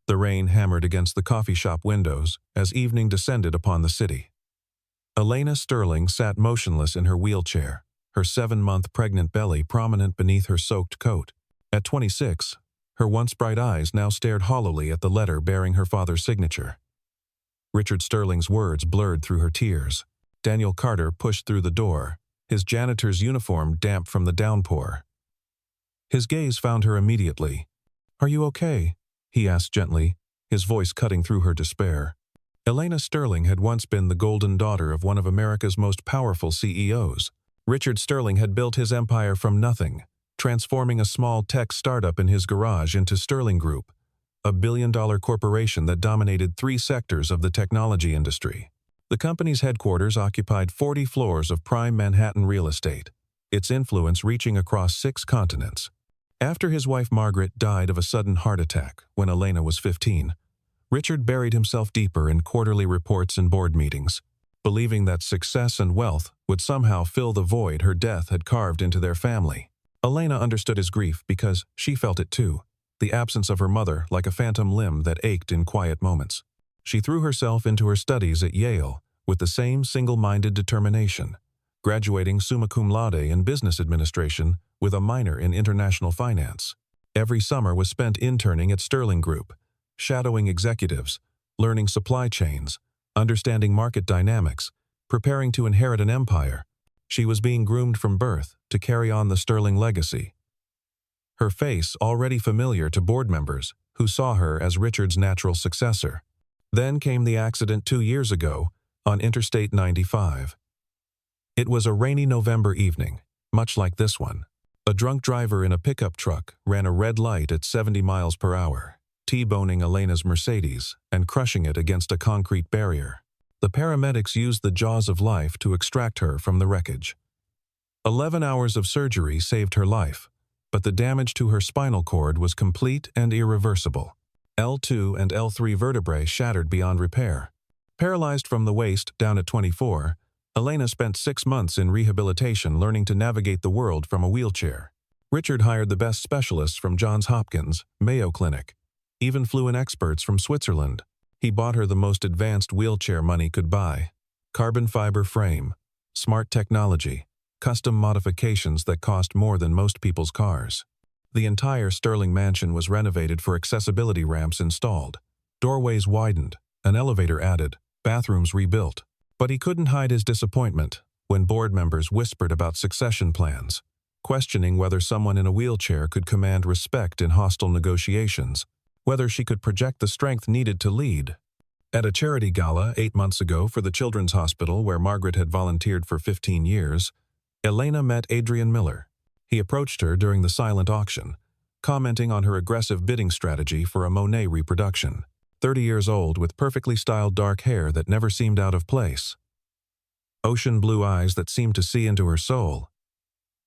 The rain hammered against the coffee shop windows as evening descended upon the city. Elena Sterling sat motionless in her wheelchair, her 7-month pregnant belly prominent beneath her soaked coat. At 26, her once bright eyes now stared hollowly at the letter bearing her father's signature. Richard Sterling's words blurred through her tears. Daniel Carter pushed through the door, his janitor's uniform damp from the downpour. His gaze found her immediately. "Are you okay?" he asked gently, his voice cutting through her despair. Elena Sterling had once been the golden daughter of one of America's most powerful CEOs. Richard Sterling had built his empire from nothing, transforming a small tech startup in his garage into Sterling Group, a billion-dollar corporation that dominated 3 sectors of the technology industry. The company's headquarters occupied 40 floors of prime Manhattan real estate, its influence reaching across 6 continents. After his wife Margaret died of a sudden heart attack when Elena was 15, Richard buried himself deeper in quarterly reports and board meetings, believing that success and wealth would somehow fill the void her death had carved into their family. Elena understood his grief because she felt it too, the absence of her mother like a phantom limb that ached in quiet moments. She threw herself into her studies at Yale with the same single-minded determination, graduating summa cum laude in business administration with a minor in international finance. Every summer was spent interning at Sterling Group, shadowing executives, learning supply chains, understanding market dynamics, preparing to inherit an empire. She was being groomed from birth to carry on the Sterling legacy. Her face already familiar to board members who saw her as Richard's natural successor. Then came the accident 2 years ago on Interstate 95. It was a rainy November evening, much like this one. A drunk driver in a pickup truck ran a red light at 70 miles per hour, T-boning Elena's Mercedes and crushing it against a concrete barrier. The paramedics used the jaws of life to extract her from the wreckage. 11 hours of surgery saved her life, but the damage to her spinal cord was complete and irreversible. L2 and L3 vertebrae shattered beyond repair. Paralyzed from the waist down at 24, Elena spent 6 months in rehabilitation learning to navigate the world from a wheelchair. Richard hired the best specialists from Johns Hopkins, Mayo Clinic, even flew in experts from Switzerland. He bought her the most advanced wheelchair money could buy: carbon fiber frame, smart technology, custom modifications that cost more than most people's cars. The entire Sterling mansion was renovated for accessibility ramps installed, doorways widened, an elevator added, bathrooms rebuilt. But he couldn't hide his disappointment when board members whispered about succession plans, questioning whether someone in a wheelchair could command respect in hostile negotiations, whether she could project the strength needed to lead. At a charity gala 8 months ago for the Children's Hospital where Margaret had volunteered for 15 years, Elena met Adrian Miller. He approached her during the silent auction, commenting on her aggressive bidding strategy for a Monet reproduction. 30 years old with perfectly styled dark hair that never seemed out of place, ocean blue eyes that seemed to see into her soul,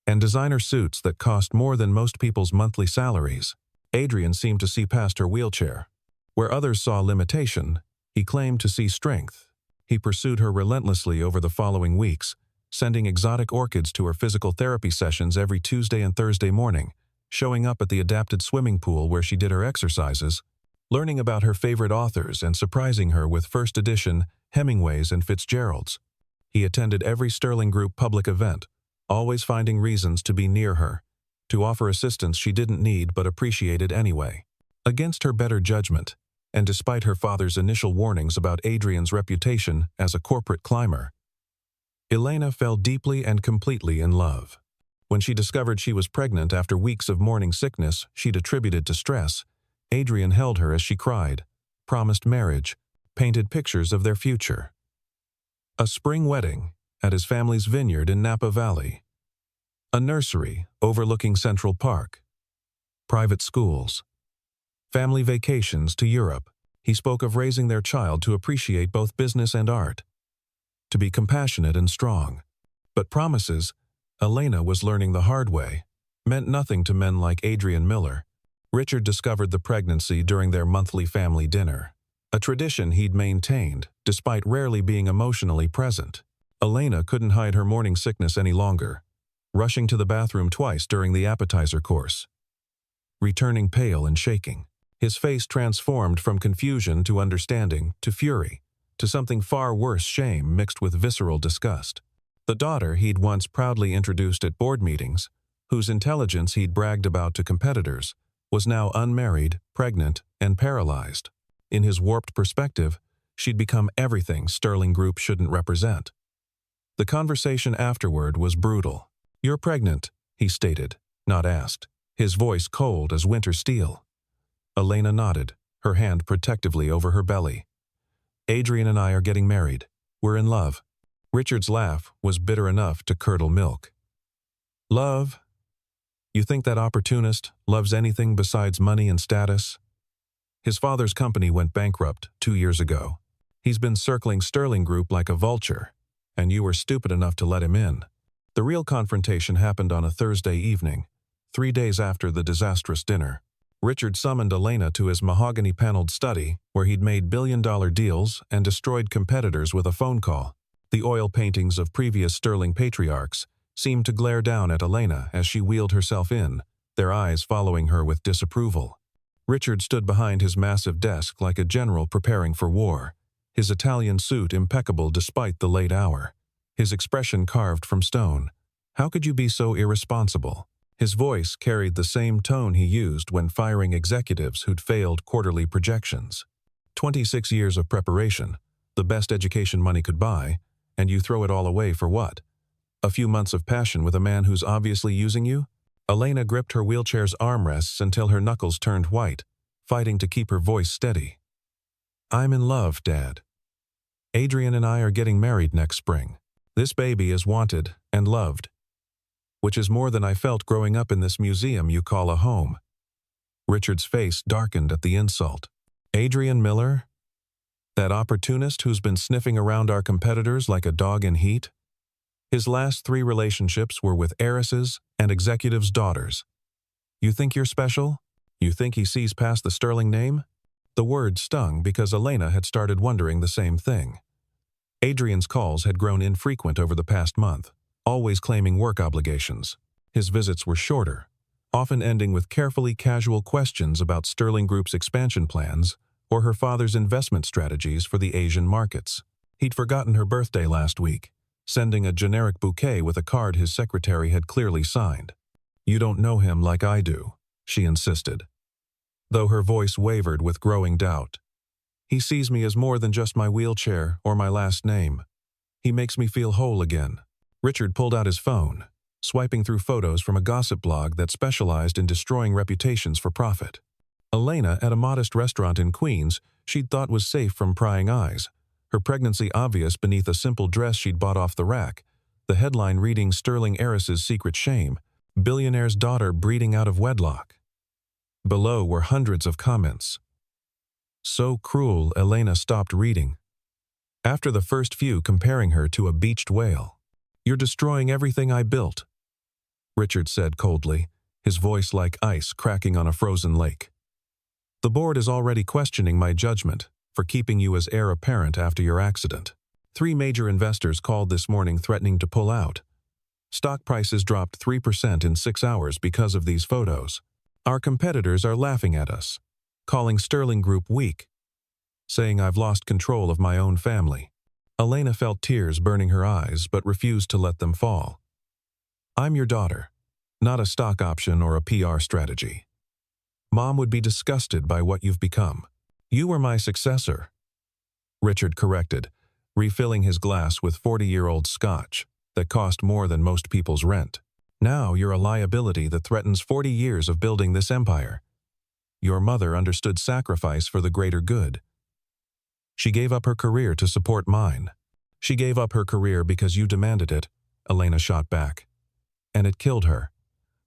and designer suits that cost more than most people's monthly salaries. Adrian seemed to see past her wheelchair. Where others saw limitation, he claimed to see strength. He pursued her relentlessly over the following weeks, sending exotic orchids to her physical therapy sessions every Tuesday and Thursday morning, showing up at the adapted swimming pool where she did her exercises, learning about her favorite authors and surprising her with first edition Hemingways and Fitzgeralds. He attended every Sterling Group public event, always finding reasons to be near her, to offer assistance she didn't need but appreciated anyway. Against her better judgment, and despite her father's initial warnings about Adrian's reputation as a corporate climber, Elena fell deeply and completely in love. When she discovered she was pregnant after weeks of morning sickness she'd attributed to stress, Adrian held her as she cried, promised marriage, painted pictures of their future. A spring wedding at his family's vineyard in Napa Valley. A nursery overlooking Central Park. Private schools. Family vacations to Europe. He spoke of raising their child to appreciate both business and art, to be compassionate and strong. But promises, Elena was learning the hard way, meant nothing to men like Adrian Miller. Richard discovered the pregnancy during their monthly family dinner, a tradition he'd maintained, despite rarely being emotionally present. Elena couldn't hide her morning sickness any longer, rushing to the bathroom twice during the appetizer course, returning pale and shaking. His face transformed from confusion to understanding to fury, to something far worse, shame mixed with visceral disgust. The daughter he'd once proudly introduced at board meetings, whose intelligence he'd bragged about to competitors, was now unmarried, pregnant, and paralyzed. In his warped perspective, she'd become everything Sterling Group shouldn't represent. The conversation afterward was brutal. "You're pregnant," he stated, not asked, his voice cold as winter steel. Elena nodded, her hand protectively over her belly. "Adrian and I are getting married. We're in love." Richard's laugh was bitter enough to curdle milk. "Love? You think that opportunist loves anything besides money and status?" His father's company went bankrupt 2 years ago. He's been circling Sterling Group like a vulture, and you were stupid enough to let him in. The real confrontation happened on a Thursday evening, 3 days after the disastrous dinner. Richard summoned Elena to his mahogany-paneled study, where he'd made billion-dollar deals and destroyed competitors with a phone call. The oil paintings of previous Sterling patriarchs seemed to glare down at Elena as she wheeled herself in, their eyes following her with disapproval. Richard stood behind his massive desk like a general preparing for war, his Italian suit impeccable despite the late hour, his expression carved from stone. "How could you be so irresponsible?" His voice carried the same tone he used when firing executives who'd failed quarterly projections. 26 years of preparation, the best education money could buy, and you throw it all away for what? A few months of passion with a man who's obviously using you? Elena gripped her wheelchair's armrests until her knuckles turned white, fighting to keep her voice steady. "I'm in love, Dad. Adrian and I are getting married next spring. This baby is wanted and loved, which is more than I felt growing up in this museum you call a home." Richard's face darkened at the insult. "Adrian Miller? That opportunist who's been sniffing around our competitors like a dog in heat? His last 3 relationships were with heiresses and executives' daughters. You think you're special? You think he sees past the Sterling name?" The word stung because Elena had started wondering the same thing. Adrian's calls had grown infrequent over the past month, always claiming work obligations. His visits were shorter, often ending with carefully casual questions about Sterling Group's expansion plans or her father's investment strategies for the Asian markets. He'd forgotten her birthday last week, sending a generic bouquet with a card his secretary had clearly signed. "You don't know him like I do," she insisted, though her voice wavered with growing doubt. "He sees me as more than just my wheelchair or my last name. He makes me feel whole again." Richard pulled out his phone, swiping through photos from a gossip blog that specialized in destroying reputations for profit. Elena at a modest restaurant in Queens she'd thought was safe from prying eyes, her pregnancy obvious beneath a simple dress she'd bought off the rack, the headline reading "Sterling Heiress's Secret Shame, Billionaire's Daughter Breeding Out of Wedlock." Below were hundreds of comments. So cruel, Elena stopped reading. After the first few comparing her to a beached whale. "You're destroying everything I built," Richard said coldly, his voice like ice cracking on a frozen lake. "The board is already questioning my judgment for keeping you as heir apparent after your accident. 3 major investors called this morning threatening to pull out. Stock prices dropped 3% in 6 hours because of these photos. Our competitors are laughing at us, calling Sterling Group weak, saying I've lost control of my own family." Elena felt tears burning her eyes but refused to let them fall. "I'm your daughter, not a stock option or a PR strategy. Mom would be disgusted by what you've become. You were my successor," Richard corrected, refilling his glass with 40-year-old scotch that cost more than most people's rent. "Now you're a liability that threatens 40 years of building this empire. Your mother understood sacrifice for the greater good. She gave up her career to support mine. She gave up her career because you demanded it," Elena shot back. "And it killed her.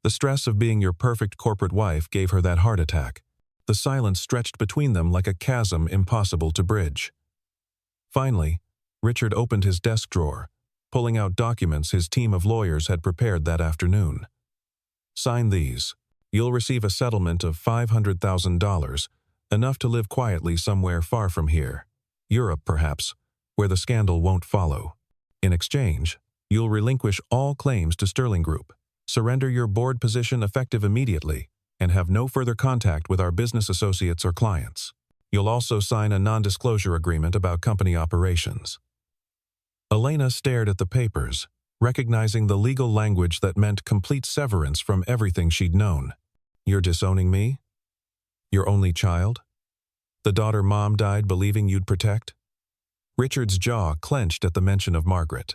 The stress of being your perfect corporate wife gave her that heart attack." The silence stretched between them like a chasm impossible to bridge. Finally, Richard opened his desk drawer, pulling out documents his team of lawyers had prepared that afternoon. "Sign these. You'll receive a settlement of $500,000, enough to live quietly somewhere far from here. Europe, perhaps, where the scandal won't follow. In exchange, you'll relinquish all claims to Sterling Group, surrender your board position effective immediately, and have no further contact with our business associates or clients. You'll also sign a non-disclosure agreement about company operations." Elena stared at the papers, recognizing the legal language that meant complete severance from everything she'd known. "You're disowning me? Your only child? The daughter Mom died believing you'd protect?" Richard's jaw clenched at the mention of Margaret.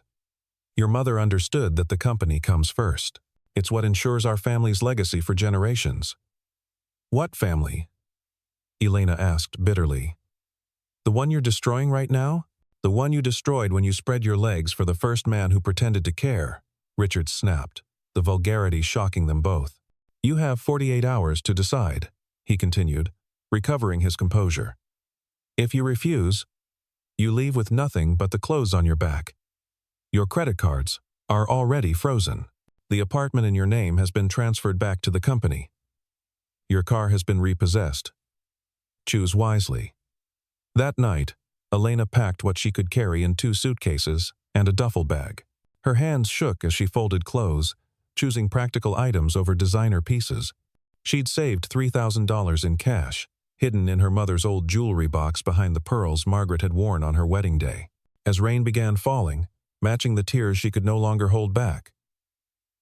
"Your mother understood that the company comes first. It's what ensures our family's legacy for generations." "What family?" Elena asked bitterly. "The one you're destroying right now? The one you destroyed when you spread your legs for the first man who pretended to care," Richard snapped, the vulgarity shocking them both. "You have 48 hours to decide," he continued, recovering his composure. "If you refuse, you leave with nothing but the clothes on your back. Your credit cards are already frozen. The apartment in your name has been transferred back to the company. Your car has been repossessed. Choose wisely." That night, Elena packed what she could carry in 2 suitcases and a duffel bag. Her hands shook as she folded clothes, choosing practical items over designer pieces. She'd saved $3,000 in cash, hidden in her mother's old jewelry box behind the pearls Margaret had worn on her wedding day. As rain began falling, matching the tears she could no longer hold back,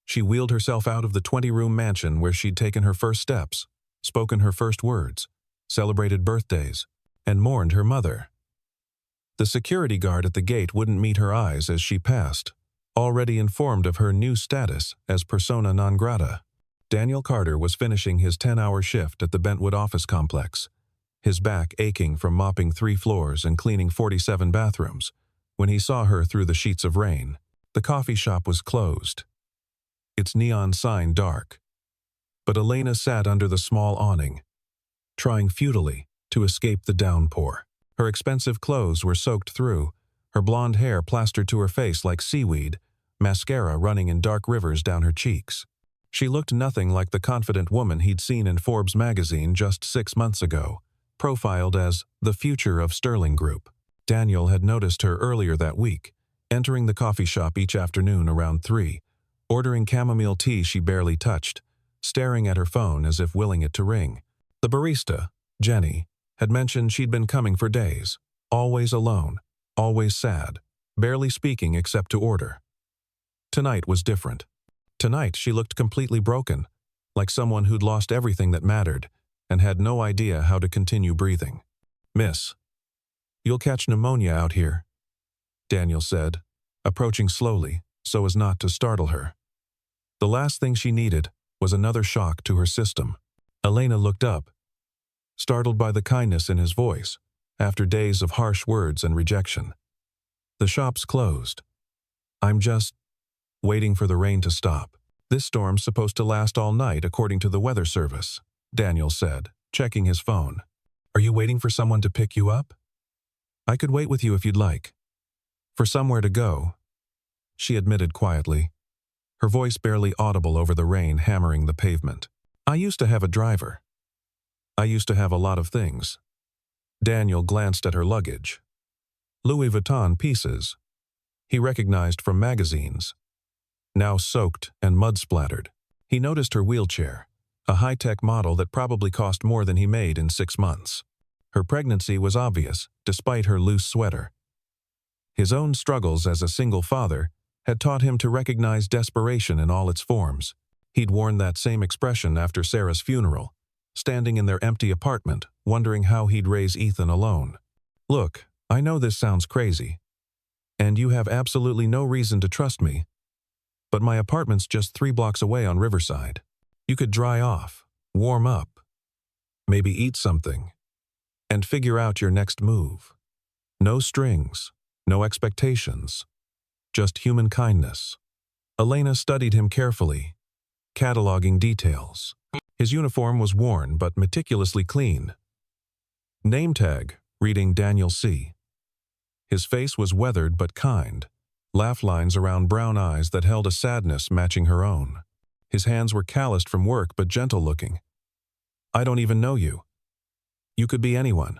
she wheeled herself out of the 20-room mansion where she'd taken her first steps, spoken her first words, celebrated birthdays, and mourned her mother. The security guard at the gate wouldn't meet her eyes as she passed, already informed of her new status as persona non grata. Daniel Carter was finishing his 10-hour shift at the Bentwood office complex, his back aching from mopping 3 floors and cleaning 47 bathrooms, when he saw her through the sheets of rain. The coffee shop was closed, its neon sign dark. But Elena sat under the small awning, trying futilely to escape the downpour. Her expensive clothes were soaked through, her blonde hair plastered to her face like seaweed, mascara running in dark rivers down her cheeks. She looked nothing like the confident woman he'd seen in Forbes magazine just 6 months ago, profiled as the future of Sterling Group. Daniel had noticed her earlier that week, entering the coffee shop each afternoon around 3, ordering chamomile tea she barely touched, staring at her phone as if willing it to ring. The barista, Jenny, had mentioned she'd been coming for days, always alone, always sad, barely speaking except to order. Tonight was different. Tonight she looked completely broken, like someone who'd lost everything that mattered and had no idea how to continue breathing. "Miss, you'll catch pneumonia out here," Daniel said, approaching slowly so as not to startle her. The last thing she needed was another shock to her system. Elena looked up, startled by the kindness in his voice, after days of harsh words and rejection. "The shop's closed. I'm just waiting for the rain to stop. This storm's supposed to last all night according to the weather service," Daniel said, checking his phone. "Are you waiting for someone to pick you up?" "I could wait with you if you'd like. For somewhere to go," she admitted quietly, her voice barely audible over the rain hammering the pavement. "I used to have a driver. I used to have a lot of things." Daniel glanced at her luggage. Louis Vuitton pieces, he recognized from magazines, now soaked and mud-splattered. He noticed her wheelchair, a high-tech model that probably cost more than he made in 6 months. Her pregnancy was obvious, despite her loose sweater. His own struggles as a single father had taught him to recognize desperation in all its forms. He'd worn that same expression after Sarah's funeral, standing in their empty apartment, wondering how he'd raise Ethan alone. "Look, I know this sounds crazy, and you have absolutely no reason to trust me, but my apartment's just 3 blocks away on Riverside. You could dry off, warm up, maybe eat something, and figure out your next move. No strings, no expectations, just human kindness." Elena studied him carefully, cataloging details. His uniform was worn but meticulously clean. Name tag, reading Daniel C. His face was weathered but kind, laugh lines around brown eyes that held a sadness matching her own. His hands were calloused from work but gentle-looking. "I don't even know you. You could be anyone.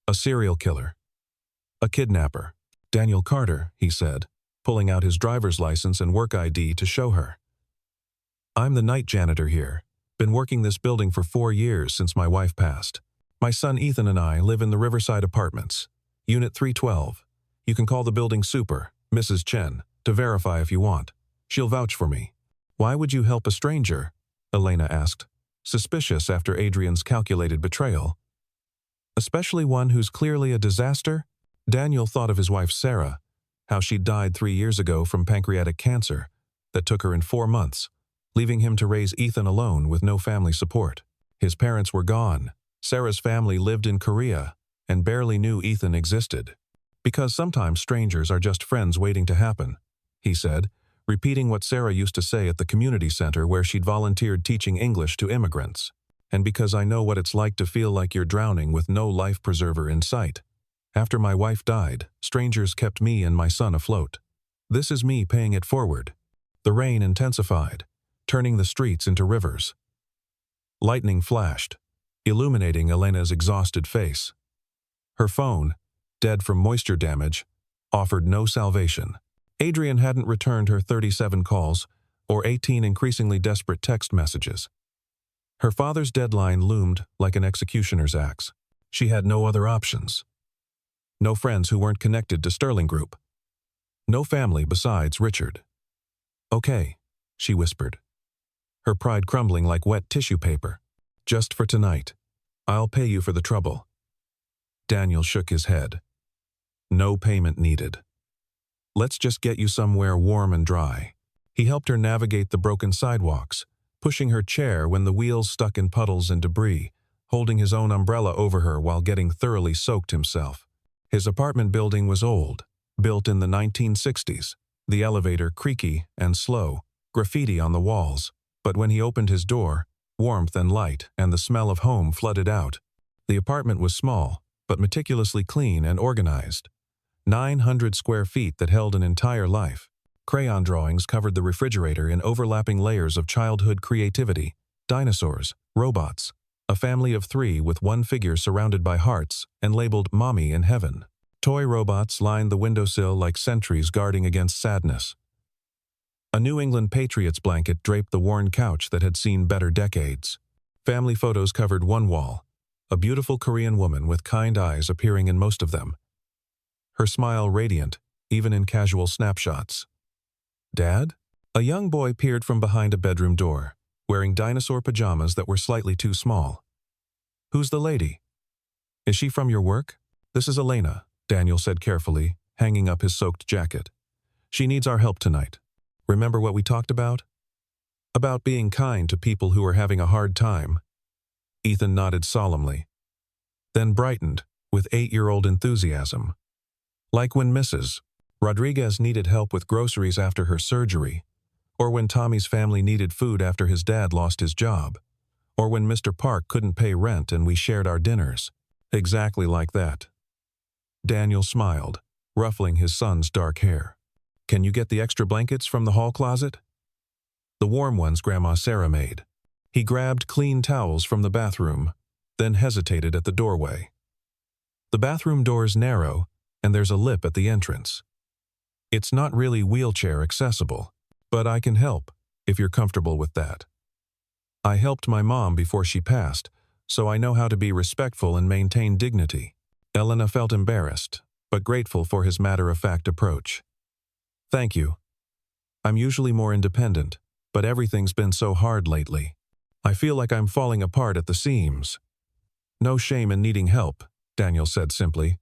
A serial killer. A kidnapper." "Daniel Carter," he said, pulling out his driver's license and work ID to show her. "I'm the night janitor here, Been working this building for 4 years since my wife passed. My son Ethan and I live in the Riverside Apartments, Unit 312. You can call the building Super, Mrs. Chen, to verify if you want. She'll vouch for me." "Why would you help a stranger?" Elena asked, suspicious after Adrian's calculated betrayal. "Especially one who's clearly a disaster?" Daniel thought of his wife Sarah, how she'd died 3 years ago from pancreatic cancer that took her in 4 months, leaving him to raise Ethan alone with no family support. His parents were gone. Sarah's family lived in Korea and barely knew Ethan existed. "Because sometimes strangers are just friends waiting to happen," he said, repeating what Sarah used to say at the community center where she'd volunteered teaching English to immigrants. "And because I know what it's like to feel like you're drowning with no life preserver in sight. After my wife died, strangers kept me and my son afloat. This is me paying it forward." The rain intensified, turning the streets into rivers. Lightning flashed, illuminating Elena's exhausted face. Her phone, dead from moisture damage, offered no salvation. Adrian hadn't returned her 37 calls or 18 increasingly desperate text messages. Her father's deadline loomed like an executioner's axe. She had no other options. No friends who weren't connected to Sterling Group. No family besides Richard. "Okay," she whispered, her pride crumbling like wet tissue paper. "Just for tonight. I'll pay you for the trouble." Daniel shook his head. "No payment needed. Let's just get you somewhere warm and dry." He helped her navigate the broken sidewalks, pushing her chair when the wheels stuck in puddles and debris, holding his own umbrella over her while getting thoroughly soaked himself. His apartment building was old, built in the 1960s, the elevator creaky and slow, graffiti on the walls, but when he opened his door, warmth and light and the smell of home flooded out. The apartment was small, but meticulously clean and organized. 900 square feet that held an entire life. Crayon drawings covered the refrigerator in overlapping layers of childhood creativity. Dinosaurs, robots, a family of 3 with one figure surrounded by hearts and labeled Mommy in Heaven. Toy robots lined the windowsill like sentries guarding against sadness. A New England Patriots blanket draped the worn couch that had seen better decades. Family photos covered one wall, a beautiful Korean woman with kind eyes appearing in most of them. Her smile radiant, even in casual snapshots. "Dad?" A young boy peered from behind a bedroom door, wearing dinosaur pajamas that were slightly too small. "Who's the lady?" "Is she from your work?" "This is Elena," Daniel said carefully, hanging up his soaked jacket. "She needs our help tonight. Remember what we talked about?" "About being kind to people who are having a hard time." Ethan nodded solemnly, then brightened with 8-year-old enthusiasm. "Like when Mrs. Rodriguez needed help with groceries after her surgery, or when Tommy's family needed food after his dad lost his job, or when Mr. Park couldn't pay rent and we shared our dinners. Exactly like that." Daniel smiled, ruffling his son's dark hair. "Can you get the extra blankets from the hall closet?" "The warm ones Grandma Sarah made." He grabbed clean towels from the bathroom, then hesitated at the doorway. The bathroom door's narrow, and there's a lip at the entrance. It's not really wheelchair accessible, but I can help, if you're comfortable with that. I helped my mom before she passed, so I know how to be respectful and maintain dignity. Elena felt embarrassed, but grateful for his matter-of-fact approach. "Thank you. I'm usually more independent, but everything's been so hard lately. I feel like I'm falling apart at the seams." "No shame in needing help," Daniel said simply.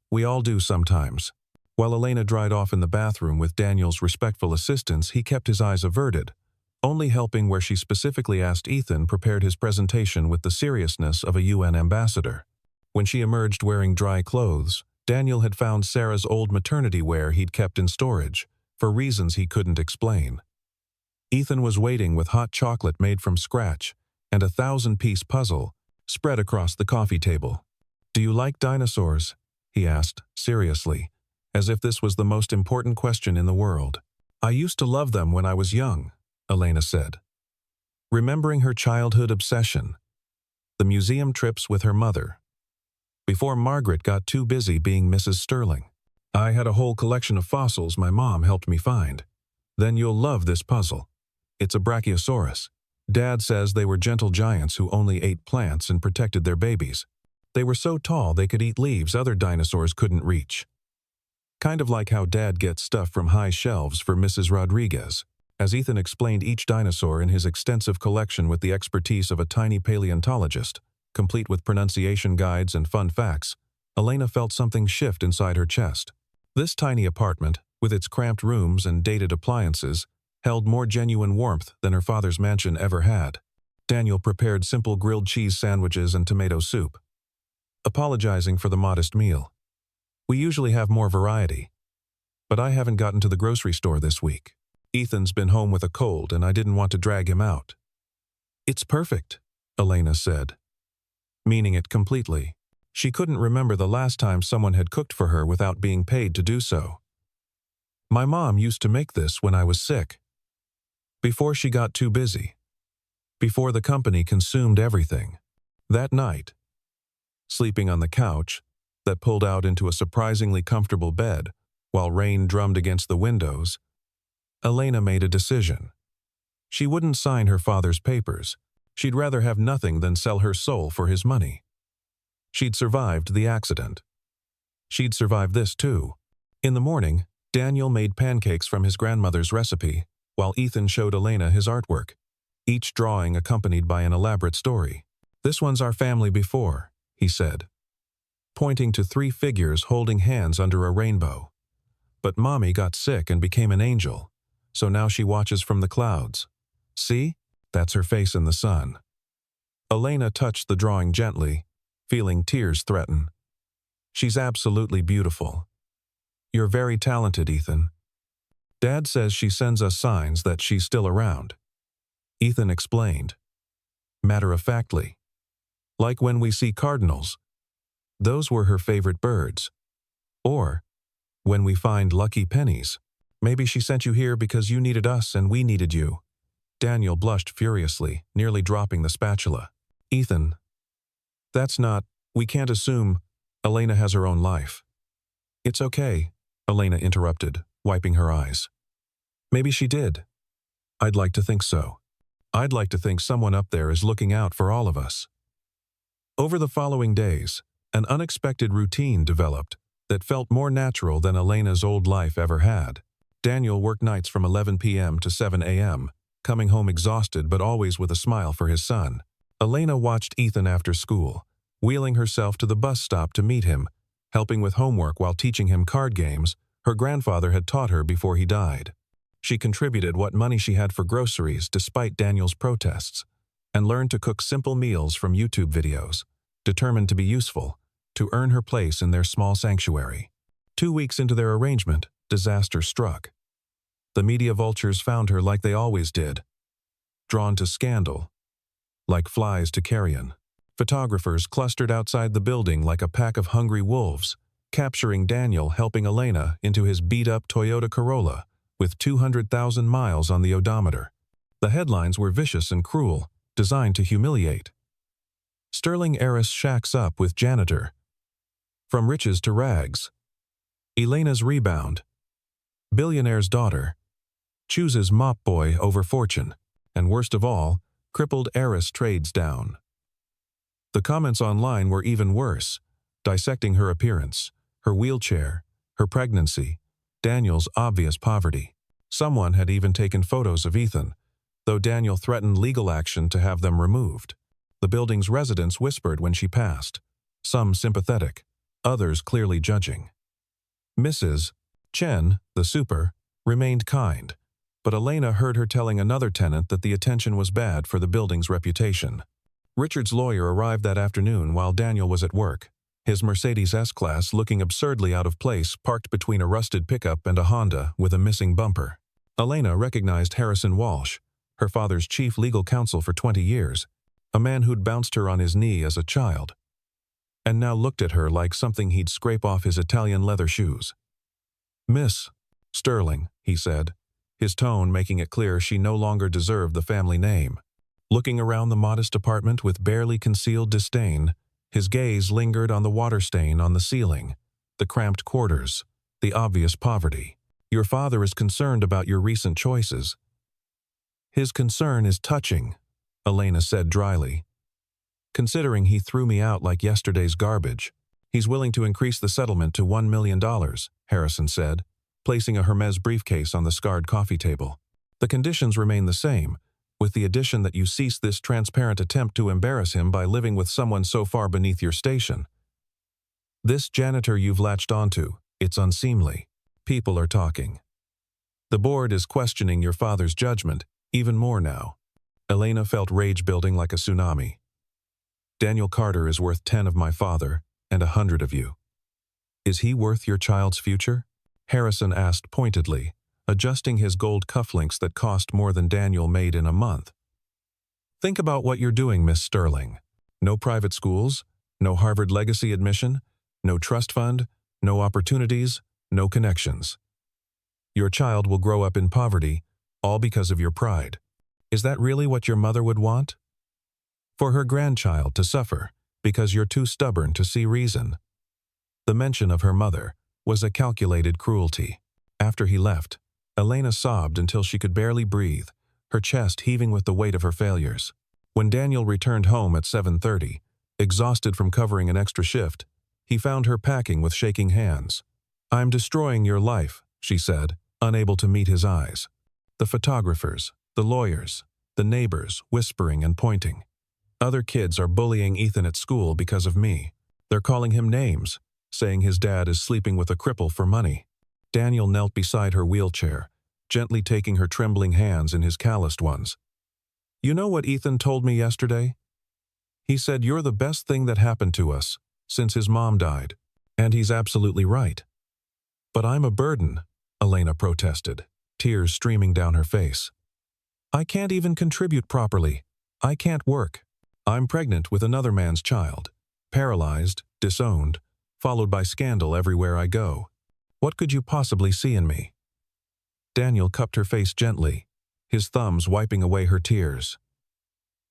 "We all do sometimes." While Elena dried off in the bathroom with Daniel's respectful assistance, he kept his eyes averted, only helping where she specifically asked Ethan prepared his presentation with the seriousness of a UN ambassador. When she emerged wearing dry clothes, Daniel had found Sarah's old maternity wear he'd kept in storage, for reasons he couldn't explain. Ethan was waiting with hot chocolate made from scratch and a 1,000-piece puzzle spread across the coffee table. "Do you like dinosaurs?" he asked, seriously, as if this was the most important question in the world. "I used to love them when I was young," Elena said, remembering her childhood obsession, the museum trips with her mother, before Margaret got too busy being Mrs. Sterling. "I had a whole collection of fossils my mom helped me find. Then you'll love this puzzle. It's a brachiosaurus. Dad says they were gentle giants who only ate plants and protected their babies. They were so tall they could eat leaves other dinosaurs couldn't reach. Kind of like how Dad gets stuff from high shelves for Mrs. Rodriguez. As Ethan explained each dinosaur in his extensive collection with the expertise of a tiny paleontologist, complete with pronunciation guides and fun facts, Elena felt something shift inside her chest. This tiny apartment, with its cramped rooms and dated appliances, held more genuine warmth than her father's mansion ever had. Daniel prepared simple grilled cheese sandwiches and tomato soup, apologizing for the modest meal. We usually have more variety, but I haven't gotten to the grocery store this week. Ethan's been home with a cold and I didn't want to drag him out. It's perfect, Elena said, meaning it completely. She couldn't remember the last time someone had cooked for her without being paid to do so. My mom used to make this when I was sick, before she got too busy, before the company consumed everything. That night, sleeping on the couch that pulled out into a surprisingly comfortable bed while rain drummed against the windows, Elena made a decision. She wouldn't sign her father's papers. She'd rather have nothing than sell her soul for his money. She'd survived the accident. She'd survived this too. In the morning, Daniel made pancakes from his grandmother's recipe, while Ethan showed Elena his artwork, each drawing accompanied by an elaborate story. "This one's our family before," he said, pointing to 3 figures holding hands under a rainbow. "But Mommy got sick and became an angel, so now she watches from the clouds. See? That's her face in the sun." Elena touched the drawing gently, feeling tears threaten. "She's absolutely beautiful. You're very talented, Ethan. Dad says she sends us signs that she's still around." Ethan explained, matter-of-factly. "Like when we see cardinals. Those were her favorite birds. Or, when we find lucky pennies. Maybe she sent you here because you needed us and we needed you." Daniel blushed furiously, nearly dropping the spatula. "Ethan, that's not, we can't assume Elena has her own life." "It's okay," Elena interrupted, wiping her eyes. "Maybe she did. I'd like to think so. I'd like to think someone up there is looking out for all of us." Over the following days, an unexpected routine developed that felt more natural than Elena's old life ever had. Daniel worked nights from 11 p.m. to 7 a.m., coming home exhausted but always with a smile for his son. Elena watched Ethan after school, wheeling herself to the bus stop to meet him, helping with homework while teaching him card games her grandfather had taught her before he died. She contributed what money she had for groceries despite Daniel's protests, and learned to cook simple meals from YouTube videos, determined to be useful, to earn her place in their small sanctuary. 2 weeks into their arrangement, disaster struck. The media vultures found her like they always did, drawn to scandal, like flies to carrion. Photographers clustered outside the building like a pack of hungry wolves, capturing Daniel helping Elena into his beat-up Toyota Corolla with 200,000 miles on the odometer. The headlines were vicious and cruel, designed to humiliate. "Sterling heiress shacks up with janitor. From riches to rags. Elena's rebound. Billionaire's daughter. Chooses mop boy over fortune. And worst of all, crippled heiress trades down." The comments online were even worse, dissecting her appearance, her wheelchair, her pregnancy, Daniel's obvious poverty. Someone had even taken photos of Ethan, though Daniel threatened legal action to have them removed. The building's residents whispered when she passed, some sympathetic, others clearly judging. Mrs. Chen, the super, remained kind, but Elena heard her telling another tenant that the attention was bad for the building's reputation. Richard's lawyer arrived that afternoon while Daniel was at work, his Mercedes S-Class looking absurdly out of place parked between a rusted pickup and a Honda with a missing bumper. Elena recognized Harrison Walsh, her father's chief legal counsel for 20 years, a man who'd bounced her on his knee as a child, and now looked at her like something he'd scrape off his Italian leather shoes. "Miss Sterling," he said, his tone making it clear she no longer deserved the family name. Looking around the modest apartment with barely concealed disdain, his gaze lingered on the water stain on the ceiling, the cramped quarters, the obvious poverty. "Your father is concerned about your recent choices. His concern is touching," Elena said dryly. Considering he threw me out like yesterday's garbage, he's willing to increase the settlement to $1 million, Harrison said, placing a Hermes briefcase on the scarred coffee table. The conditions remain the same, with the addition that you cease this transparent attempt to embarrass him by living with someone so far beneath your station. This janitor you've latched onto, it's unseemly. People are talking. The board is questioning your father's judgment, even more now. Elena felt rage building like a tsunami. Daniel Carter is worth 10 of my father and 100 of you. Is he worth your child's future? Harrison asked pointedly, adjusting his gold cufflinks that cost more than Daniel made in a month. Think about what you're doing, Miss Sterling. No private schools, no Harvard legacy admission, no trust fund, no opportunities, no connections. Your child will grow up in poverty, all because of your pride. Is that really what your mother would want? For her grandchild to suffer because you're too stubborn to see reason. The mention of her mother was a calculated cruelty. After he left, Elena sobbed until she could barely breathe, her chest heaving with the weight of her failures. When Daniel returned home at 7:30, exhausted from covering an extra shift, he found her packing with shaking hands. "I'm destroying your life," she said, unable to meet his eyes. The photographers, the lawyers, the neighbors whispering and pointing. Other kids are bullying Ethan at school because of me. They're calling him names, saying his dad is sleeping with a cripple for money. Daniel knelt beside her wheelchair, gently taking her trembling hands in his calloused ones. "You know what Ethan told me yesterday? He said you're the best thing that happened to us since his mom died, and he's absolutely right." "But I'm a burden," Elena protested, tears streaming down her face. "I can't even contribute properly. I can't work. I'm pregnant with another man's child, paralyzed, disowned, followed by scandal everywhere I go. What could you possibly see in me?" Daniel cupped her face gently, his thumbs wiping away her tears.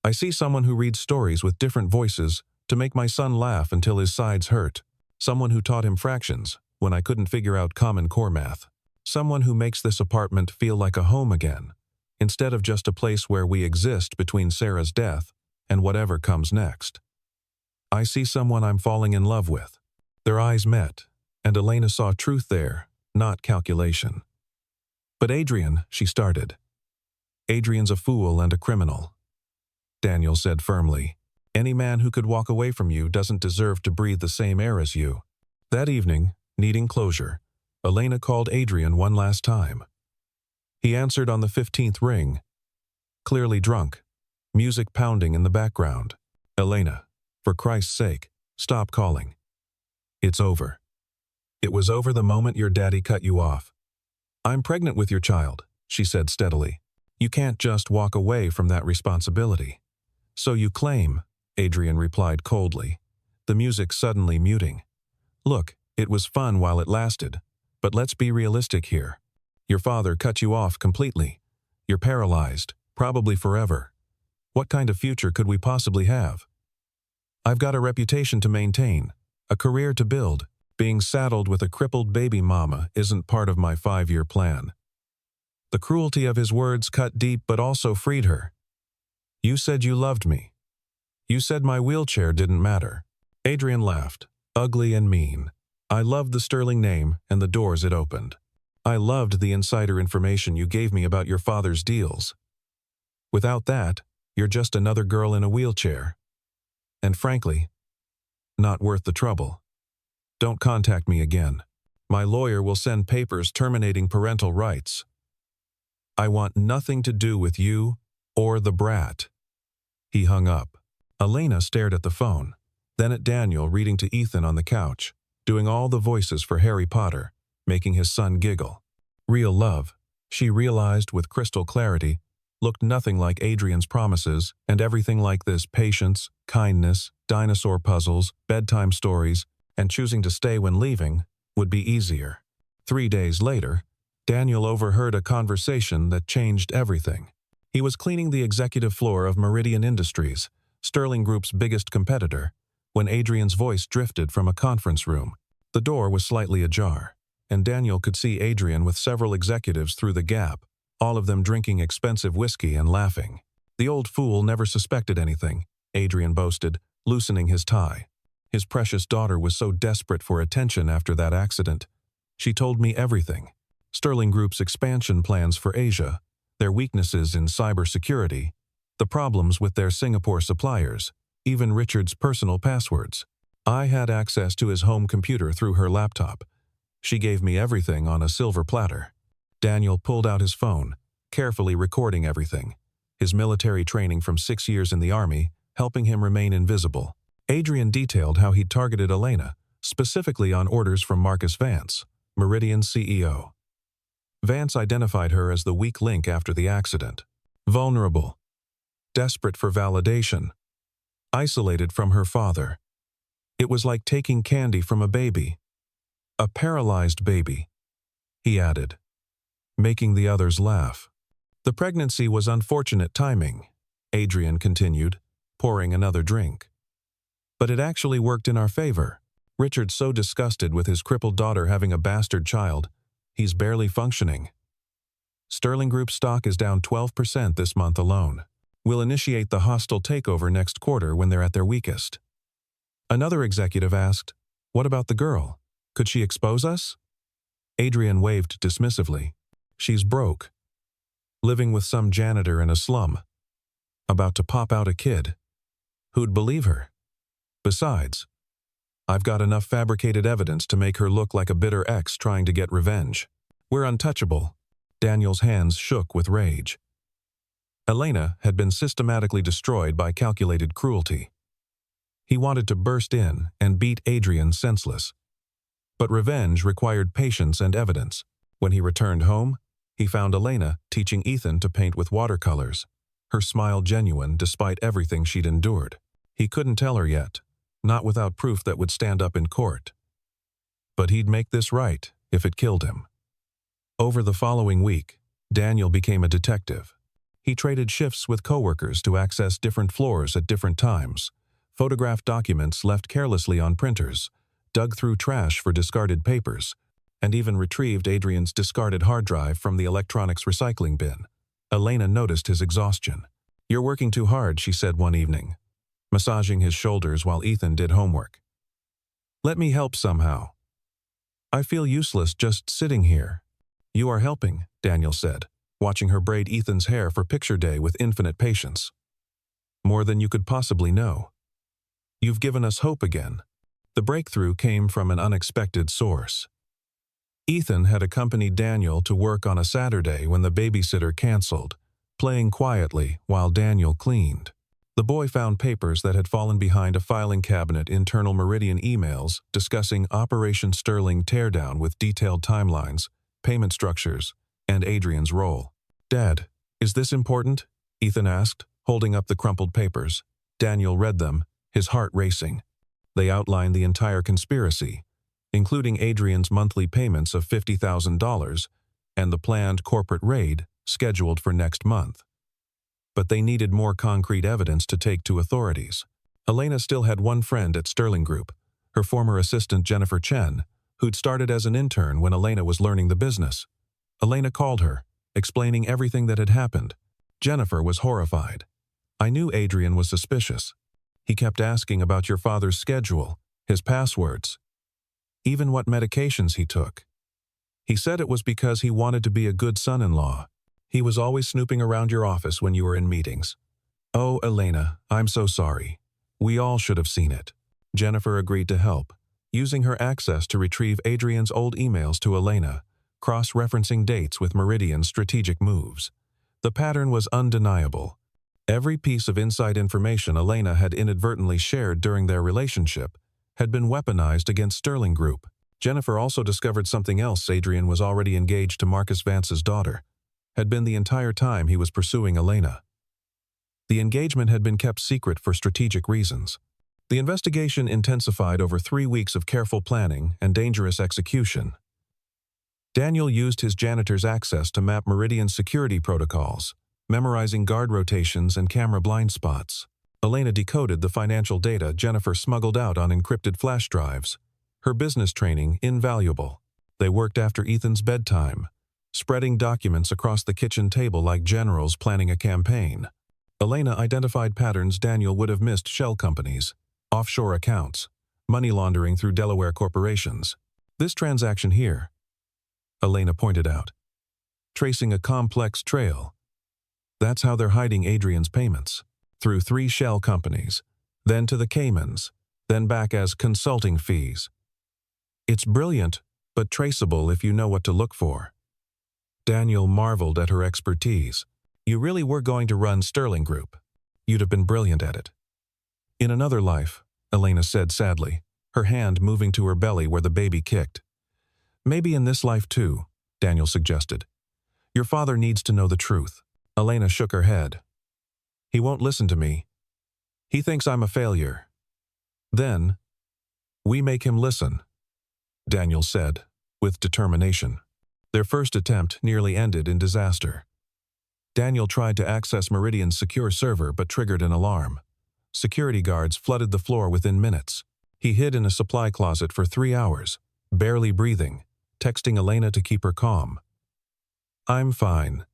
"I see someone who reads stories with different voices to make my son laugh until his sides hurt. Someone who taught him fractions when I couldn't figure out Common Core math. Someone who makes this apartment feel like a home again, instead of just a place where we exist between Sarah's death and whatever comes next. I see someone I'm falling in love with." Their eyes met, and Elena saw truth there, not calculation. "But Adrian," she started. "Adrian's a fool and a criminal," Daniel said firmly. "Any man who could walk away from you doesn't deserve to breathe the same air as you." That evening, needing closure, Elena called Adrian one last time. He answered on the 15th ring, clearly drunk, music pounding in the background. "Elena, for Christ's sake, stop calling. It's over. It was over the moment your daddy cut you off." "I'm pregnant with your child," she said steadily. "You can't just walk away from that responsibility." "So you claim," Adrian replied coldly, the music suddenly muting. "Look, it was fun while it lasted, but let's be realistic here. Your father cut you off completely. You're paralyzed, probably forever. What kind of future could we possibly have? I've got a reputation to maintain, a career to build. Being saddled with a crippled baby mama isn't part of my 5-year plan." The cruelty of his words cut deep but also freed her. "You said you loved me. You said my wheelchair didn't matter." Adrian laughed, ugly and mean. "I loved the Sterling name and the doors it opened. I loved the insider information you gave me about your father's deals. Without that, you're just another girl in a wheelchair. And frankly, not worth the trouble. Don't contact me again. My lawyer will send papers terminating parental rights. I want nothing to do with you or the brat." He hung up. Elena stared at the phone, then at Daniel reading to Ethan on the couch, doing all the voices for Harry Potter, making his son giggle. Real love, she realized with crystal clarity, looked nothing like Adrian's promises and everything like this patience, kindness, dinosaur puzzles, bedtime stories, and choosing to stay when leaving would be easier. 3 days later, Daniel overheard a conversation that changed everything. He was cleaning the executive floor of Meridian Industries, Sterling Group's biggest competitor, when Adrian's voice drifted from a conference room. The door was slightly ajar, and Daniel could see Adrian with several executives through the gap, all of them drinking expensive whiskey and laughing. The old fool never suspected anything, Adrian boasted, loosening his tie. His precious daughter was so desperate for attention after that accident. She told me everything. Sterling Group's expansion plans for Asia, their weaknesses in cybersecurity, the problems with their Singapore suppliers, even Richard's personal passwords. I had access to his home computer through her laptop. She gave me everything on a silver platter. Daniel pulled out his phone, carefully recording everything. His military training from 6 years in the Army, helping him remain invisible. Adrian detailed how he'd targeted Elena, specifically on orders from Marcus Vance, Meridian's CEO. Vance identified her as the weak link after the accident. Vulnerable. Desperate for validation. Isolated from her father. It was like taking candy from a baby. A paralyzed baby, he added, making the others laugh. The pregnancy was unfortunate timing, Adrian continued, pouring another drink. But it actually worked in our favor. Richard's so disgusted with his crippled daughter having a bastard child, he's barely functioning. Sterling Group stock is down 12% this month alone. We'll initiate the hostile takeover next quarter when they're at their weakest. Another executive asked, "What about the girl? Could she expose us?" Adrian waved dismissively. "She's broke. Living with some janitor in a slum. About to pop out a kid. Who'd believe her? Besides, I've got enough fabricated evidence to make her look like a bitter ex trying to get revenge. We're untouchable." Daniel's hands shook with rage. Elena had been systematically destroyed by calculated cruelty. He wanted to burst in and beat Adrian senseless. But revenge required patience and evidence. When he returned home, he found Elena teaching Ethan to paint with watercolors, her smile genuine despite everything she'd endured. He couldn't tell her yet, not without proof that would stand up in court. But he'd make this right if it killed him. Over the following week, Daniel became a detective. He traded shifts with coworkers to access different floors at different times, photographed documents left carelessly on printers, dug through trash for discarded papers, and even retrieved Adrian's discarded hard drive from the electronics recycling bin. Elena noticed his exhaustion. "You're working too hard," she said one evening, massaging his shoulders while Ethan did homework. "Let me help somehow. I feel useless just sitting here." "You are helping," Daniel said, watching her braid Ethan's hair for picture day with infinite patience. "More than you could possibly know. You've given us hope again." The breakthrough came from an unexpected source. Ethan had accompanied Daniel to work on a Saturday when the babysitter canceled, playing quietly while Daniel cleaned. The boy found papers that had fallen behind a filing cabinet, internal Meridian emails discussing Operation Sterling teardown with detailed timelines, payment structures, and Adrian's role. "Dad, is this important?" Ethan asked, holding up the crumpled papers. Daniel read them, his heart racing. They outlined the entire conspiracy, including Adrian's monthly payments of $50,000 and the planned corporate raid scheduled for next month. But they needed more concrete evidence to take to authorities. Elena still had one friend at Sterling Group, her former assistant Jennifer Chen, who'd started as an intern when Elena was learning the business. Elena called her, explaining everything that had happened. Jennifer was horrified. "I knew Adrian was suspicious. He kept asking about your father's schedule, his passwords, even what medications he took. He said it was because he wanted to be a good son-in-law. He was always snooping around your office when you were in meetings." "Oh, Elena, I'm so sorry. We all should have seen it." Jennifer agreed to help, using her access to retrieve Adrian's old emails to Elena, cross-referencing dates with Meridian's strategic moves. The pattern was undeniable. Every piece of inside information Elena had inadvertently shared during their relationship had been weaponized against Sterling Group. Jennifer also discovered something else. Adrian was already engaged to Marcus Vance's daughter. Had been the entire time he was pursuing Elena. The engagement had been kept secret for strategic reasons. The investigation intensified over 3 weeks of careful planning and dangerous execution. Daniel used his janitor's access to map Meridian's security protocols, memorizing guard rotations and camera blind spots. Elena decoded the financial data Jennifer smuggled out on encrypted flash drives. Her business training invaluable. They worked after Ethan's bedtime, spreading documents across the kitchen table like generals planning a campaign. Elena identified patterns Daniel would have missed: shell companies, offshore accounts, money laundering through Delaware corporations. This transaction here, Elena pointed out, tracing a complex trail. That's how they're hiding Adrian's payments, through 3 shell companies, then to the Caymans, then back as consulting fees. It's brilliant, but traceable if you know what to look for. Daniel marveled at her expertise. You really were going to run Sterling Group. You'd have been brilliant at it. In another life, Elena said sadly, her hand moving to her belly where the baby kicked. Maybe in this life too, Daniel suggested. Your father needs to know the truth. Elena shook her head. He won't listen to me. He thinks I'm a failure. Then, we make him listen, Daniel said, with determination. Their first attempt nearly ended in disaster. Daniel tried to access Meridian's secure server but triggered an alarm. Security guards flooded the floor within minutes. He hid in a supply closet for 3 hours, barely breathing, texting Elena to keep her calm. I'm fine.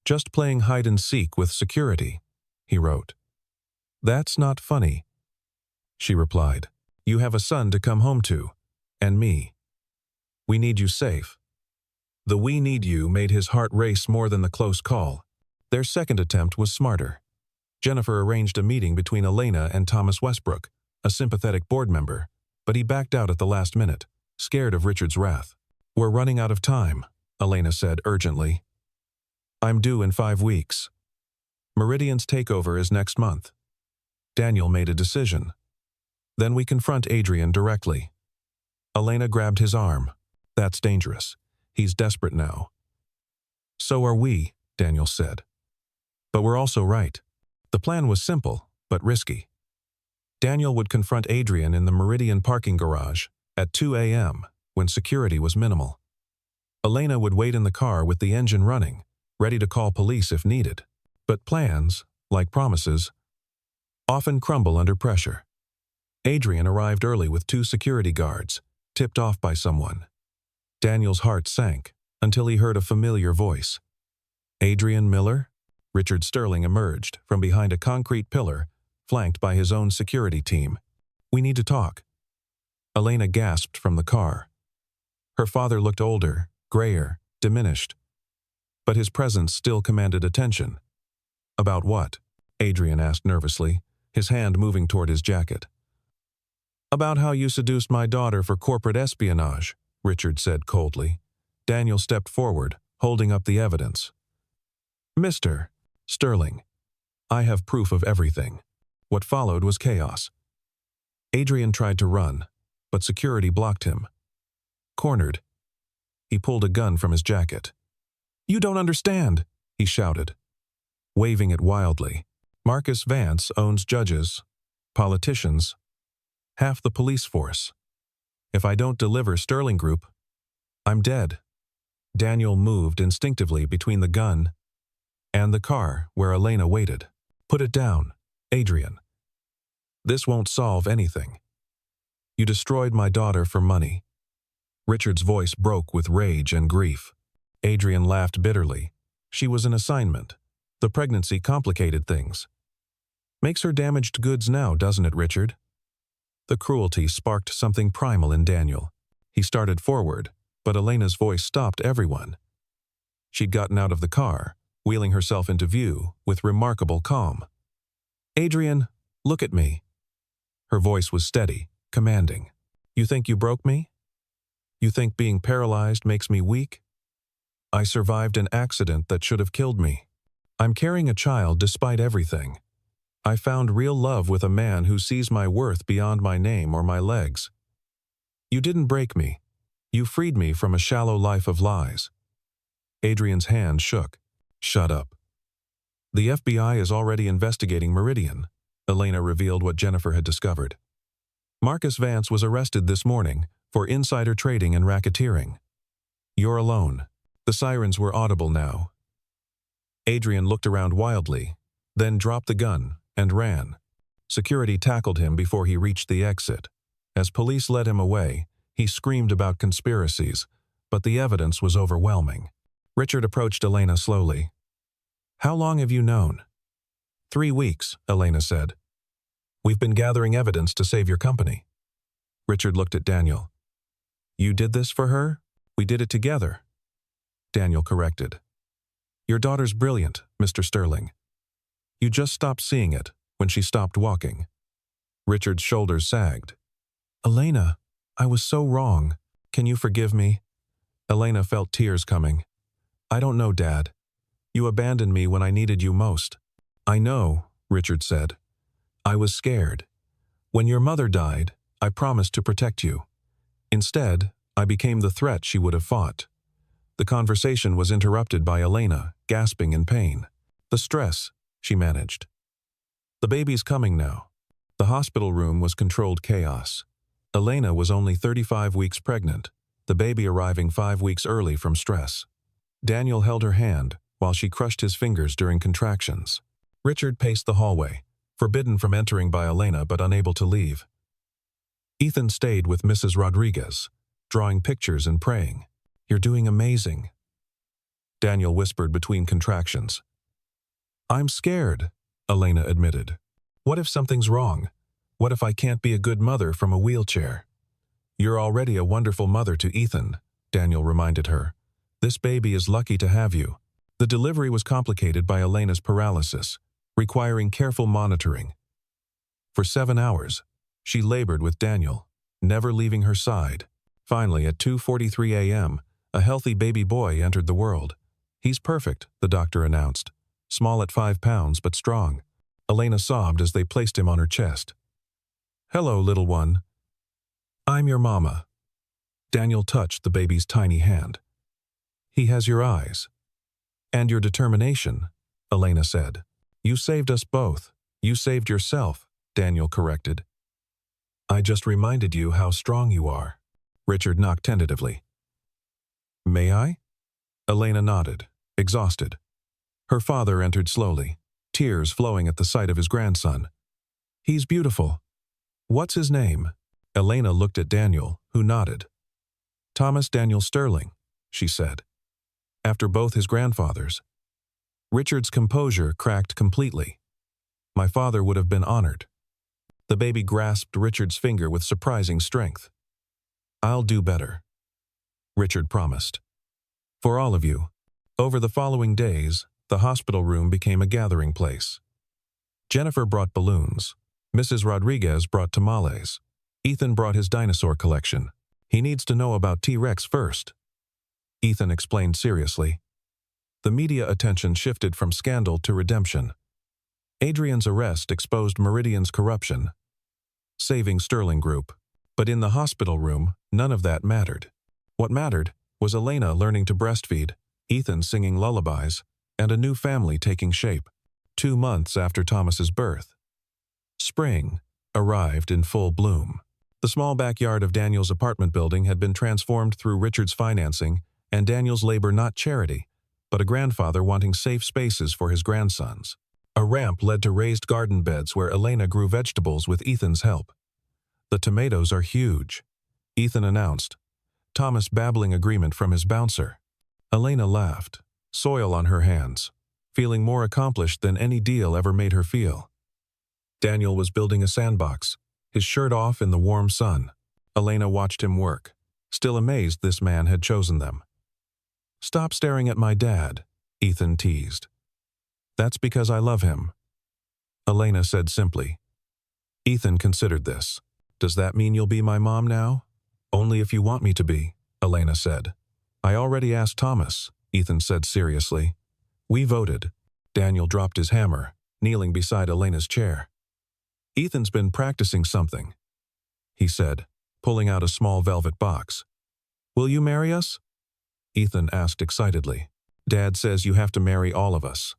Just playing hide-and-seek with security, he wrote. That's not funny, she replied. You have a son to come home to, and me. We need you safe. The "we need you" made his heart race more than the close call. Their second attempt was smarter. Jennifer arranged a meeting between Elena and Thomas Westbrook, a sympathetic board member, but he backed out at the last minute, scared of Richard's wrath. We're running out of time, Elena said urgently. I'm due in 5 weeks. Meridian's takeover is next month. Daniel made a decision. Then we confront Adrian directly. Elena grabbed his arm. That's dangerous. He's desperate now. So are we, Daniel said. But we're also right. The plan was simple, but risky. Daniel would confront Adrian in the Meridian parking garage at 2 a.m. when security was minimal. Elena would wait in the car with the engine running, ready to call police if needed. But plans, like promises, often crumble under pressure. Adrian arrived early with 2 security guards, tipped off by someone. Daniel's heart sank until he heard a familiar voice. Adrian Miller? Richard Sterling emerged from behind a concrete pillar, flanked by his own security team. We need to talk. Elena gasped from the car. Her father looked older, grayer, diminished. But his presence still commanded attention. About what? Adrian asked nervously, his hand moving toward his jacket. About how you seduced my daughter for corporate espionage, Richard said coldly. Daniel stepped forward, holding up the evidence. Mr. Sterling, I have proof of everything. What followed was chaos. Adrian tried to run, but security blocked him. Cornered, he pulled a gun from his jacket. You don't understand, he shouted, waving it wildly. Marcus Vance owns judges, politicians, half the police force. If I don't deliver Sterling Group, I'm dead. Daniel moved instinctively between the gun and the car where Elena waited. Put it down, Adrian. This won't solve anything. You destroyed my daughter for money. Richard's voice broke with rage and grief. Adrian laughed bitterly. She was an assignment. The pregnancy complicated things. Makes her damaged goods now, doesn't it, Richard? The cruelty sparked something primal in Daniel. He started forward, but Elena's voice stopped everyone. She'd gotten out of the car, wheeling herself into view with remarkable calm. Adrian, look at me. Her voice was steady, commanding. You think you broke me? You think being paralyzed makes me weak? I survived an accident that should have killed me. I'm carrying a child despite everything. I found real love with a man who sees my worth beyond my name or my legs. You didn't break me. You freed me from a shallow life of lies. Adrian's hand shook. Shut up. The FBI is already investigating Meridian. Elena revealed what Jennifer had discovered. Marcus Vance was arrested this morning for insider trading and racketeering. You're alone. The sirens were audible now. Adrian looked around wildly, then dropped the gun and ran. Security tackled him before he reached the exit. As police led him away, he screamed about conspiracies, but the evidence was overwhelming. Richard approached Elena slowly. How long have you known? 3 weeks, Elena said. We've been gathering evidence to save your company. Richard looked at Daniel. You did this for her? We did it together. Daniel corrected. Your daughter's brilliant, Mr. Sterling. You just stopped seeing it when she stopped walking. Richard's shoulders sagged. Elena, I was so wrong. Can you forgive me? Elena felt tears coming. I don't know, Dad. You abandoned me when I needed you most. I know, Richard said. I was scared. When your mother died, I promised to protect you. Instead, I became the threat she would have fought. The conversation was interrupted by Elena, gasping in pain. The stress, she managed. The baby's coming now. The hospital room was controlled chaos. Elena was only 35 weeks pregnant, the baby arriving 5 weeks early from stress. Daniel held her hand while she crushed his fingers during contractions. Richard paced the hallway, forbidden from entering by Elena but unable to leave. Ethan stayed with Mrs. Rodriguez, drawing pictures and praying. You're doing amazing. Daniel whispered between contractions. I'm scared, Elena admitted. What if something's wrong? What if I can't be a good mother from a wheelchair? You're already a wonderful mother to Ethan, Daniel reminded her. This baby is lucky to have you. The delivery was complicated by Elena's paralysis, requiring careful monitoring. For 7 hours, she labored with Daniel, never leaving her side. Finally, at 2:43 a.m., a healthy baby boy entered the world. He's perfect, the doctor announced. Small at 5 pounds, but strong. Elena sobbed as they placed him on her chest. Hello, little one. I'm your mama. Daniel touched the baby's tiny hand. He has your eyes. And your determination, Elena said. You saved us both. You saved yourself, Daniel corrected. I just reminded you how strong you are. Richard knocked tentatively. May I? Elena nodded, exhausted. Her father entered slowly, tears flowing at the sight of his grandson. He's beautiful. What's his name? Elena looked at Daniel, who nodded. Thomas Daniel Sterling, she said. After both his grandfathers. Richard's composure cracked completely. My father would have been honored. The baby grasped Richard's finger with surprising strength. I'll do better, Richard promised. For all of you. Over the following days, the hospital room became a gathering place. Jennifer brought balloons. Mrs. Rodriguez brought tamales. Ethan brought his dinosaur collection. He needs to know about T-Rex first. Ethan explained seriously. The media attention shifted from scandal to redemption. Adrian's arrest exposed Meridian's corruption, saving Sterling Group. But in the hospital room, none of that mattered. What mattered was Elena learning to breastfeed, Ethan singing lullabies, and a new family taking shape. 2 months after Thomas's birth. Spring arrived in full bloom. The small backyard of Daniel's apartment building had been transformed through Richard's financing and Daniel's labor, not charity, but a grandfather wanting safe spaces for his grandsons. A ramp led to raised garden beds where Elena grew vegetables with Ethan's help. The tomatoes are huge, Ethan announced, Thomas babbling agreement from his bouncer. Elena laughed, soil on her hands, feeling more accomplished than any deal ever made her feel. Daniel was building a sandbox, his shirt off in the warm sun. Elena watched him work, still amazed this man had chosen them. Stop staring at my dad, Ethan teased. That's because I love him, Elena said simply. Ethan considered this. Does that mean you'll be my mom now? Only if you want me to be, Elena said. I already asked Thomas, Ethan said seriously. We voted. Daniel dropped his hammer, kneeling beside Elena's chair. Ethan's been practicing something, he said, pulling out a small velvet box. Will you marry us? Ethan asked excitedly. Dad says you have to marry all of us.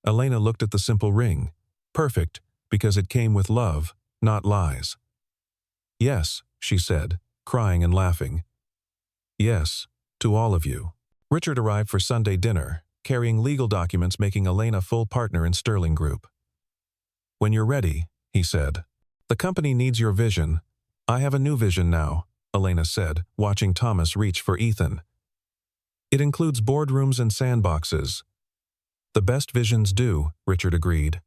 Elena looked at the simple ring. Perfect, because it came with love, not lies. Yes, she said, crying and laughing. Yes, to all of you. Richard arrived for Sunday dinner, carrying legal documents making Elena full partner in Sterling Group. When you're ready, he said. The company needs your vision. I have a new vision now, Elena said, watching Thomas reach for Ethan. It includes boardrooms and sandboxes. The best visions do, Richard agreed.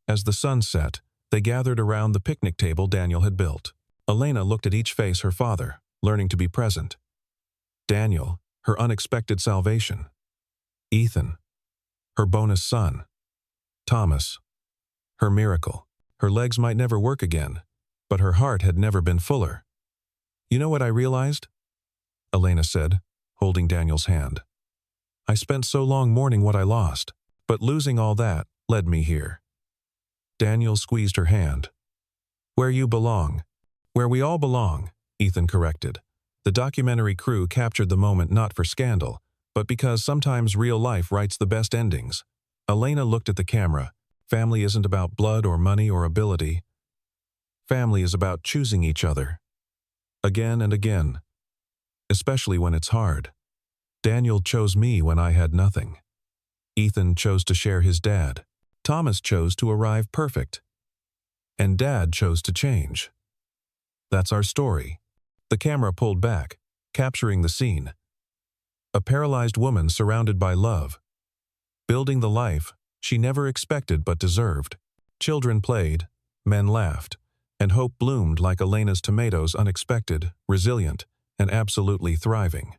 As the sun set, they gathered around the picnic table Daniel had built. Elena looked at each face her father, learning to be present. Daniel, her unexpected salvation. Ethan, her bonus son. Thomas, her miracle. Her legs might never work again, but her heart had never been fuller. "You know what I realized?" Elena said, holding Daniel's hand. "I spent so long mourning what I lost, but losing all that led me here." Daniel squeezed her hand. "Where you belong. Where we all belong," Ethan corrected. The documentary crew captured the moment not for scandal, but because sometimes real life writes the best endings. Elena looked at the camera. Family isn't about blood or money or ability. Family is about choosing each other. Again and again. Especially when it's hard. Daniel chose me when I had nothing. Ethan chose to share his dad. Thomas chose to arrive perfect. And Dad chose to change. That's our story. The camera pulled back, capturing the scene. A paralyzed woman surrounded by love. Building the life she never expected but deserved. Children played, men laughed, and hope bloomed like Elena's tomatoes, unexpected, resilient, and absolutely thriving.